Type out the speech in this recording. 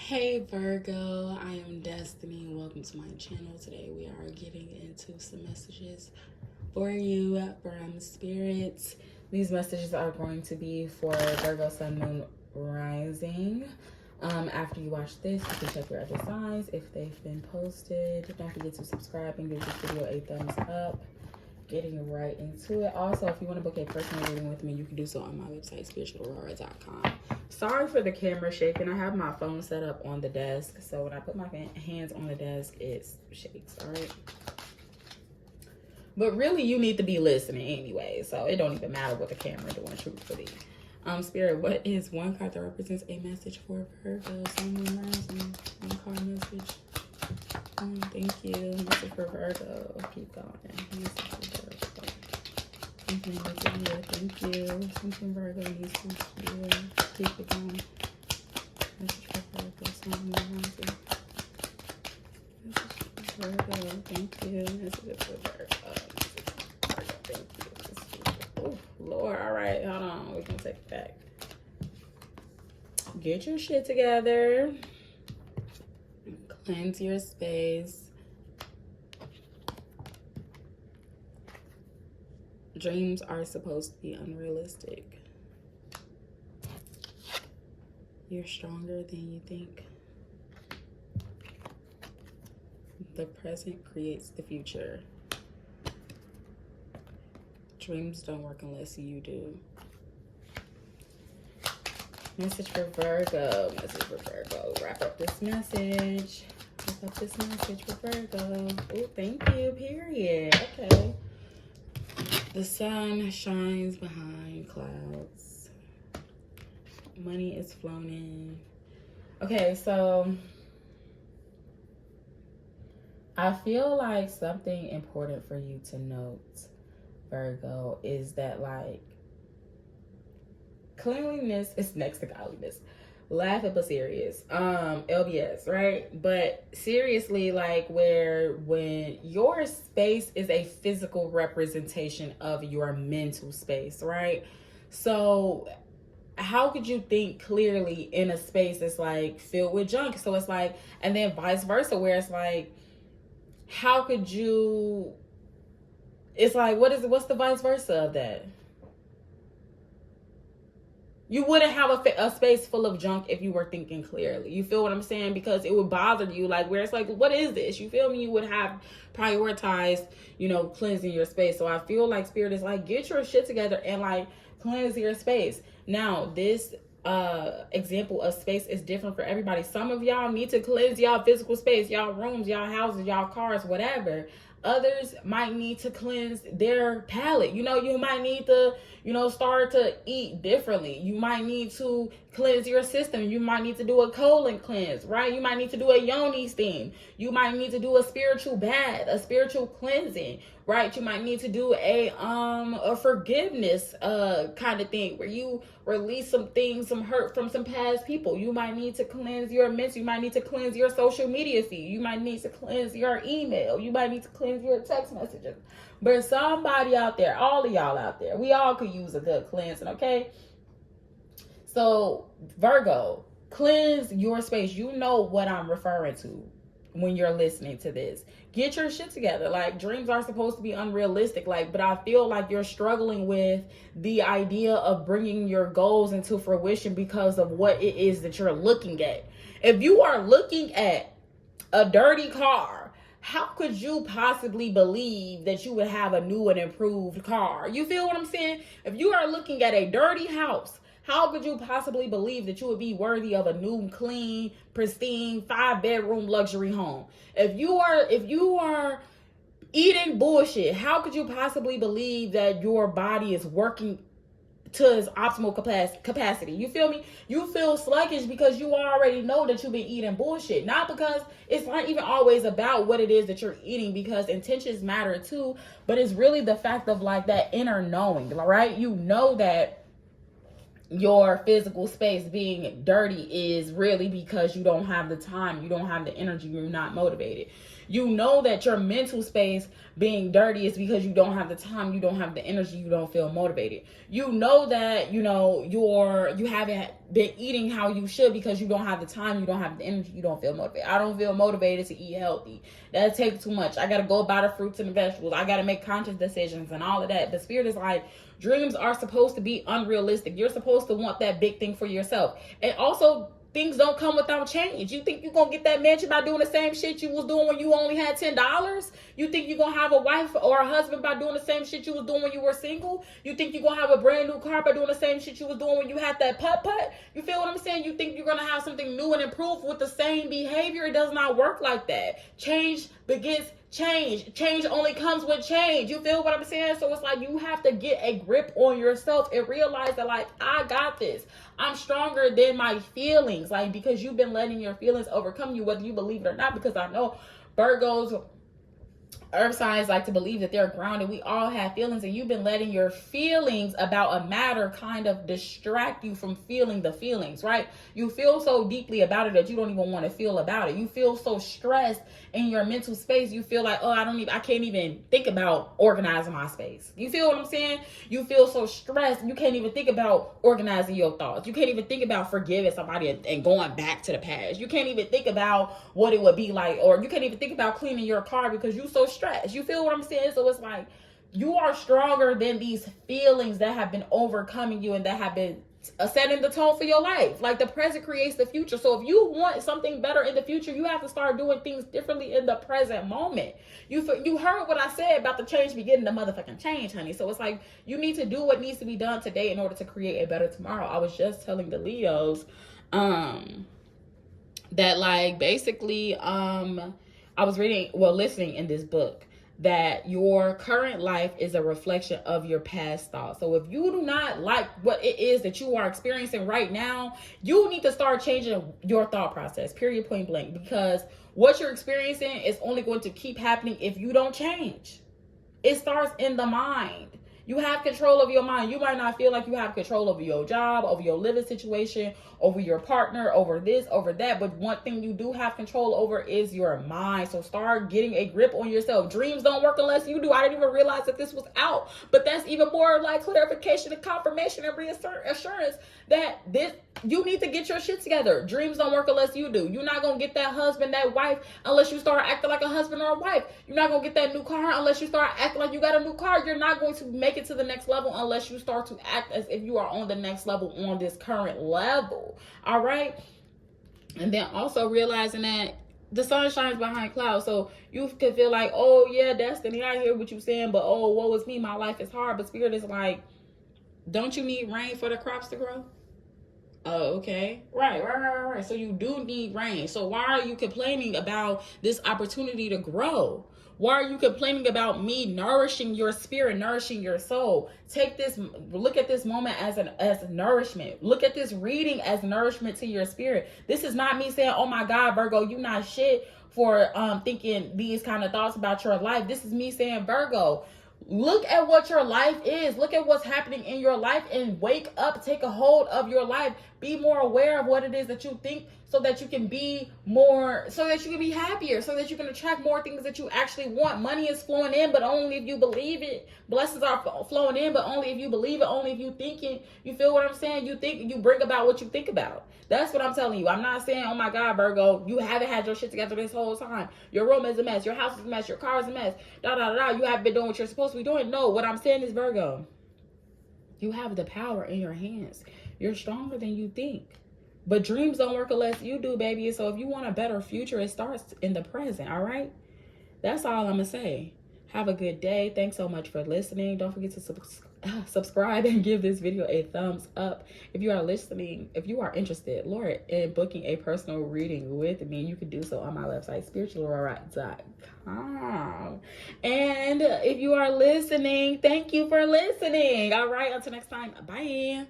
Hey Virgo, I am Destiny. Welcome to my channel. Today we are getting into some messages for you from Spirit. These messages are going to be for Virgo, Sun, Moon, Rising. After you watch this, you can check your other signs if they've been posted. Don't forget to subscribe and give this video a thumbs up. Getting right into it. Also, if you want to book a personal reading with me, you can do so on my website, SpiritualAurora.com. Sorry for the camera shaking. I have my phone set up on the desk, so when I put my hands on the desk, it shakes, all right? But really, you need to be listening anyway, so it don't even matter what the camera doing, truthfully. Spirit, what is one card that represents a message for Virgo? Someone rising. One card message. Thank you. Message for Virgo. Keep going. Message for Virgo. Something needs to hear. Thank you. Something Virgo needs to hear. Keep it going. Message for Virgo. Someone rising. Message for Virgo. Thank you. Message for Virgo. Thank you. Oh, Lord. All right. Hold on. We can take it back. Get your shit together. Cleanse your space. Dreams are supposed to be unrealistic. You're stronger than you think. The present creates the future. Dreams don't work unless you do. Message for Virgo. Message for Virgo. Wrap up this message. Wrap up this message for Virgo. Oh, thank you. Period. Okay. The sun shines behind clouds. Money is flowing in. Okay, so I feel like something important for you to note, Virgo, is that like cleanliness is next to godliness. Laugh it, but serious. LBS, right? But seriously, like when your space is a physical representation of your mental space, right? So how could you think clearly in a space that's like filled with junk? So it's like, and then vice versa, where it's like, how could you, it's like, what's the vice versa of that? You wouldn't have a space full of junk if you were thinking clearly. You feel what I'm saying? Because it would bother you, like where it's like, what is this? You feel me? You would have prioritized, cleansing your space. So I feel like Spirit is like, get your shit together and like cleanse your space. Now, this example of space is different for everybody. Some of y'all need to cleanse y'all physical space, y'all rooms, y'all houses, y'all cars, whatever. Others might need to cleanse their palate. You might need to, start to eat differently. You might need to cleanse your system. You might need to do a colon cleanse, right? You might need to do a yoni steam. You might need to do a spiritual bath, a spiritual cleansing, right? You might need to do a forgiveness kind of thing where you release some things, some hurt from some past people. You might need to cleanse your mental. You might need to cleanse your social media feed. You might need to cleanse your email. You might need to cleanse your text messages. But somebody out there, all of y'all out there, we all could use a good cleansing, okay? So Virgo, cleanse your space. You know what I'm referring to when you're listening to this. Get your shit together. Like, dreams are supposed to be unrealistic, but I feel like you're struggling with the idea of bringing your goals into fruition because of what it is that you're looking at. If you are looking at a dirty car, how could you possibly believe that you would have a new and improved car? You feel what I'm saying? If you are looking at a dirty house, how could you possibly believe that you would be worthy of a new, clean, pristine, 5-bedroom luxury home? If you are eating bullshit, how could you possibly believe that your body is working to its optimal capacity? You feel me? You feel sluggish because you already know that you've been eating bullshit. Not because it's not even always about what it is that you're eating, because intentions matter too, but it's really the fact of like that inner knowing, right? You know that your physical space being dirty is really because you don't have the time, you don't have the energy, you're not motivated. You know that your mental space being dirty is because you don't have the time, you don't have the energy, you don't feel motivated. You know that, you haven't been eating how you should because you don't have the time, you don't have the energy, you don't feel motivated. I don't feel motivated to eat healthy. That takes too much. I got to go buy the fruits and the vegetables. I got to make conscious decisions and all of that. The Spirit is like, dreams are supposed to be unrealistic. You're supposed to want that big thing for yourself. And also, things don't come without change. You think you're going to get that mansion by doing the same shit you was doing when you only had $10? You think you're going to have a wife or a husband by doing the same shit you was doing when you were single? You think you're going to have a brand new car by doing the same shit you was doing when you had that putt-putt? You feel what I'm saying? You think you're going to have something new and improved with the same behavior? It does not work like that. Change begets change. Change only comes with change. You feel what I'm saying? So it's like you have to get a grip on yourself and realize that, like, I got this. I'm stronger than my feelings. Like, because you've been letting your feelings overcome you, whether you believe it or not. Because I know Virgos, earth signs like to believe that they're grounded. We all have feelings, and you've been letting your feelings about a matter kind of distract you from feeling the feelings, right? You feel so deeply about it that you don't even want to feel about it. You feel so stressed in your mental space. You feel like, oh, I can't even think about organizing my space. You feel what I'm saying? You feel so stressed. You can't even think about organizing your thoughts. You can't even think about forgiving somebody and going back to the past. You can't even think about what it would be like, or you can't even think about cleaning your car because you're so stressed. You feel what I'm saying? So it's like you are stronger than these feelings that have been overcoming you and that have been setting the tone for your life. Like, the present creates the future. So if you want something better in the future, you have to start doing things differently in the present moment. You heard what I said about the change beginning the motherfucking change, honey. So it's like you need to do what needs to be done today in order to create a better tomorrow. I was just telling the Leos that, like, basically I was listening in this book that your current life is a reflection of your past thoughts. So if you do not like what it is that you are experiencing right now, you need to start changing your thought process, period, point blank, because what you're experiencing is only going to keep happening if you don't change. It starts in the mind. You have control of your mind. You might not feel like you have control over your job, over your living situation, over your partner, over this, over that. But one thing you do have control over is your mind. So start getting a grip on yourself. Dreams don't work unless you do. I didn't even realize that this was out. But that's even more like clarification and confirmation and reassurance that you need to get your shit together. Dreams don't work unless you do. You're not going to get that husband, that wife, unless you start acting like a husband or a wife. You're not going to get that new car unless you start acting like you got a new car. You're not going to make it to the next level unless you start to act as if you are on the next level on this current level. All right? And then also realizing that the sun shines behind clouds. So you can feel like, oh yeah, Destiny, I hear what you're saying, but oh, woe is me, my life is hard. But Spirit is like, don't you need rain for the crops to grow? Oh, okay. Right. So you do need rain. So why are you complaining about this opportunity to grow? Why are you complaining about me nourishing your spirit, nourishing your soul? Look at this moment as nourishment. Look at this reading as nourishment to your spirit. This is not me saying, oh my God, Virgo, you not shit for thinking these kind of thoughts about your life. This is me saying, Virgo, look at what your life is. Look at what's happening in your life and wake up, take a hold of your life. Be more aware of what it is that you think so that you can be happier, so that you can attract more things that you actually want. Money is flowing in, but only if you believe it. Blessings are flowing in, but only if you believe it, only if you think it. You feel what I'm saying? You think, you bring about what you think about. That's what I'm telling you. I'm not saying, oh my God, Virgo, you haven't had your shit together this whole time. Your room is a mess. Your house is a mess. Your car is a mess. You haven't been doing what you're supposed to be doing. No, what I'm saying is, Virgo, you have the power in your hands. You're stronger than you think. But dreams don't work unless you do, baby. So if you want a better future, it starts in the present, all right? That's all I'm going to say. Have a good day. Thanks so much for listening. Don't forget to subscribe and give this video a thumbs up. If you are interested, Lord, in booking a personal reading with me, you can do so on my website, SpiritualAurora.com. And if you are listening, thank you for listening. All right, until next time, bye.